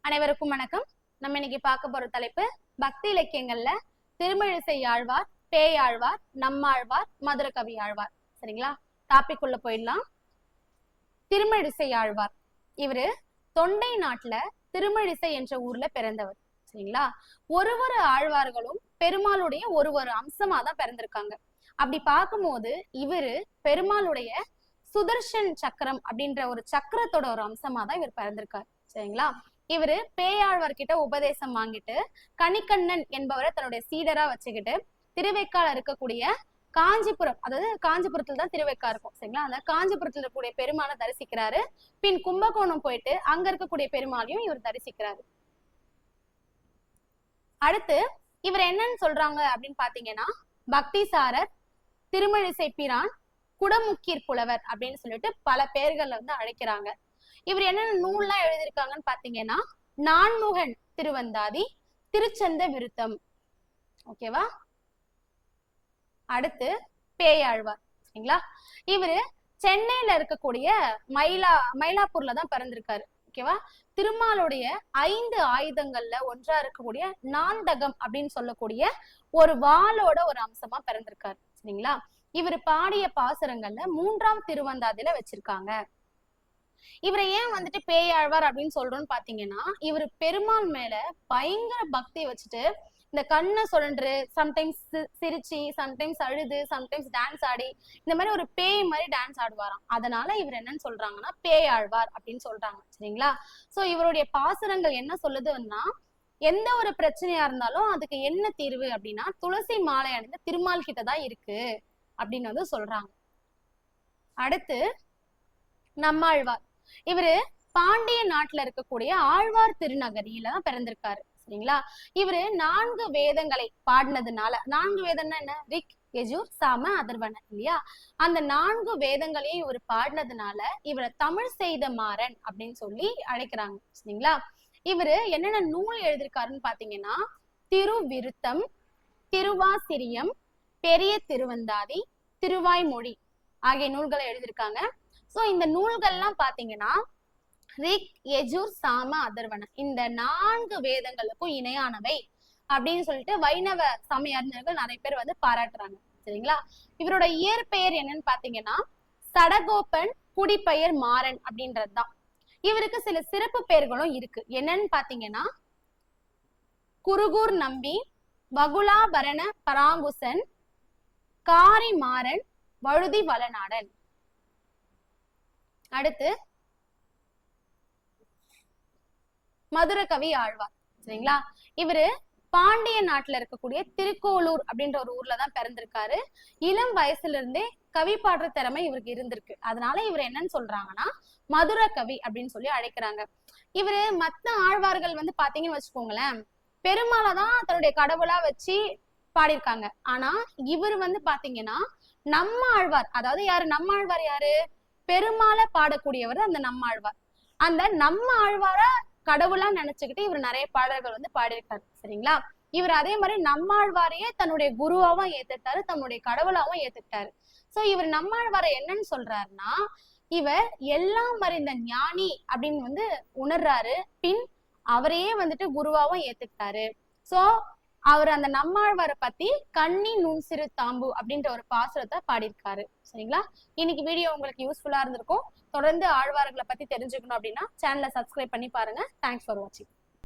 அனைவருக்கும் வணக்கம். நம்ம இன்னைக்கு பார்க்க போற தலைப்பு பக்தி இலக்கியங்கள்ல திருமழிசை ஆழ்வார், பேயாழ்வார், நம்மாழ்வார், மதுரகவி ஆழ்வார். சரிங்களா? டாபிக் உள்ள போயிடலாம். திருமழிசை ஆழ்வார் இவரு தொண்டை நாட்டுல திருமழிசை என்ற ஊர்ல பிறந்தவர். சரிங்களா? ஒரு ஆழ்வார்களும் பெருமாளுடைய ஒரு அம்சமா தான் பிறந்திருக்காங்க. அப்படி பார்க்கும்போது இவரு பெருமாளுடைய சுதர்ஷன் சக்கரம் அப்படின்ற ஒரு சக்கரத்தோட ஒரு அம்சமா தான் இவர் பிறந்திருக்காரு. சரிங்களா? இவரு பேயாழ்வார்கிட்ட உபதேசம் வாங்கிட்டு கணிக்கண்ணன் என்பவரை தன்னுடைய சீடரா வச்சுக்கிட்டு திருவைக்கால இருக்கக்கூடிய காஞ்சிபுரம், அதாவது காஞ்சிபுரத்துல தான் திருவைக்கா இருக்கும். சரிங்களா? அந்த காஞ்சிபுரத்துல இருக்கக்கூடிய பெருமாளை தரிசிக்கிறாரு. பின் கும்பகோணம் போயிட்டு அங்க இருக்கக்கூடிய பெருமாளையும் இவர் தரிசிக்கிறாரு. அடுத்து இவர் என்னன்னு சொல்றாங்க அப்படின்னு பாத்தீங்கன்னா, பக்திசாரர், திருமழிசை பிரான், குடமுக்கீர் புலவர் அப்படின்னு சொல்லிட்டு பல பேர்கள்ல வந்து அழைக்கிறாங்க. இவர் என்னென்ன நூல்லாம் எழுதியிருக்காங்கன்னு பாத்தீங்கன்னா, நான்முகன் திருவந்தாதி, திருச்சந்த விருத்தம். ஓகேவா? அடுத்து பேயாழ்வார். சரிங்களா? இவரு சென்னையில இருக்கக்கூடிய மயிலாப்பூர்ல தான் பிறந்திருக்காரு. ஓகேவா? திருமாலுடைய 5 ஆயுதங்கள்ல ஒன்றா இருக்கக்கூடிய நாந்தகம் அப்படின்னு சொல்லக்கூடிய ஒரு வாளோட ஒரு அம்சமா பிறந்திருக்காரு. சரிங்களா? இவர் பாடிய பாசுரங்கள்ல 3ஆம் திருவந்தாதியில வச்சிருக்காங்க. இவரை ஏன் வந்துட்டு பேயாழ்வார் அப்படின்னு சொல்றோம்னு பாத்தீங்கன்னா, இவர் பெருமாள் மேல பயங்கர பக்தி வச்சுட்டு இந்த கண்ணை சுழன்று, சம்டைம்ஸ் சிரிச்சு, சம்டைம்ஸ் அழுது, சம்டைம்ஸ் டான்ஸ் ஆடி, இந்த மாதிரி ஒரு பேய் மாதிரி டான்ஸ் ஆடுவாராம். அதனால இவர் என்னன்னு சொல்றாங்கன்னா பேயாழ்வார் அப்படின்னு சொல்றாங்க. சரிங்களா? சோ இவருடைய பாசுரங்கள் என்ன சொல்லுதுன்னா, எந்த ஒரு பிரச்சனையா இருந்தாலும் அதுக்கு என்ன தீர்வு அப்படின்னா துளசி மாலை அணிந்த திருமால் கிட்டதான் இருக்கு அப்படின்னு வந்து சொல்றாங்க. அடுத்து நம்மாழ்வார். இவரு பாண்டிய நாட்டுல இருக்கக்கூடிய ஆழ்வார் திருநகரியில தான் பிறந்திருக்காரு. சரிங்களா? இவரு 4 வேதங்களை பாடினதுனால, 4 வேதம்னா என்ன? ரிக், யஜுர், சாம, அதர்வன இல்லையா? அந்த 4 வேதங்களையும் இவர் பாடினதுனால இவரை தமிழ் செய்த மாறன் அப்படின்னு சொல்லி அழைக்கிறாங்க. சரிங்களா? இவரு என்னென்ன நூல் எழுதியிருக்காருன்னு பாத்தீங்கன்னா, திருவிருத்தம், திருவாசிரியம், பெரிய திருவந்தாதி, திருவாய்மொழி ஆகிய நூல்களை எழுதியிருக்காங்க. சோ இந்த நூல்கள்லாம் பாத்தீங்கன்னா ரிக், யஜுர், சாம, அதர்வன இந்த 4 வேதங்களுக்கும் இணையானவை அப்படின்னு சொல்லிட்டு வைணவ சமய அறிஞர்கள் நிறைய பேர் வந்து பாராட்டுறாங்க. சரிங்களா? இவரோட இயற்பெயர் என்னன்னு பாத்தீங்கன்னா சடகோபன், குடிப்பெயர் மாறன் அப்படின்றதுதான். இவருக்கு சில சிறப்பு பெயர்களும் இருக்கு. என்னன்னு பாத்தீங்கன்னா குருகூர் நம்பி, வகுலாபரண பராங்குசன், காரி மாறன், வழுதி வளநாடன். அடுத்து மதுரகவி ஆழ்வார். சரிங்களா? இவரு பாண்டிய நாட்டுல இருக்கக்கூடிய திருக்கோளூர் அப்படின்ற ஒரு ஊர்ல தான் பிறந்திருக்காரு. இளம் வயசுல இருந்தே கவி பாடுற திறமை இவருக்கு இருந்திருக்கு. அதனால இவர் என்னன்னு சொல்றாங்கன்னா மதுரகவி அப்படின்னு சொல்லி அழைக்கிறாங்க. இவரு மத்த ஆழ்வார்கள் வந்து பாத்தீங்கன்னு வச்சுக்கோங்களேன், பெருமாளைதான் தன்னுடைய கடவுளா வச்சு பாடியிருக்காங்க. ஆனா இவர் வந்து பாத்தீங்கன்னா நம்ம ஆழ்வார், அதாவது யாரு நம்ம ஆழ்வார்? யாரு? பெருமாளை பாடக்கூடியவர் அந்த நம்மாழ்வார். அந்த நம்ம ஆழ்வார கடவுளா நினைச்சுக்கிட்டு இவர் நிறைய பாடல்கள் வந்து பாடியிருக்காரு. சரிங்களா? இவர் அதே மாதிரி நம்மாழ்வாரையே தன்னுடைய குருவாவும் ஏத்துட்டாரு, தன்னுடைய கடவுளாவும் ஏத்துட்டாரு. சோ இவர் நம்மாழ்வாரை என்னன்னு சொல்றாருன்னா, இவர் எல்லாம் அறிந்த ஞானி அப்படின்னு வந்து உணர்றாரு. பின் அவரையே வந்துட்டு குருவாவும் ஏத்துக்கிட்டாரு. சோ அவர் அந்த நம்மாழ்வாரை பத்தி கண்ணி நுண் சிறு தாம்பு அப்படின்ற ஒரு பாசுரத்தை பாடியிருக்காரு. சரிங்களா? இன்னைக்கு வீடியோ உங்களுக்கு யூஸ்ஃபுல்லா இருந்திருக்கும். தொடர்ந்து ஆழ்வார்களை பத்தி தெரிஞ்சுக்கணும் அப்படின்னா சேனலை சப்ஸ்கிரைப் பண்ணி பாருங்க. தேங்க்ஸ் ஃபார் வாட்சிங்.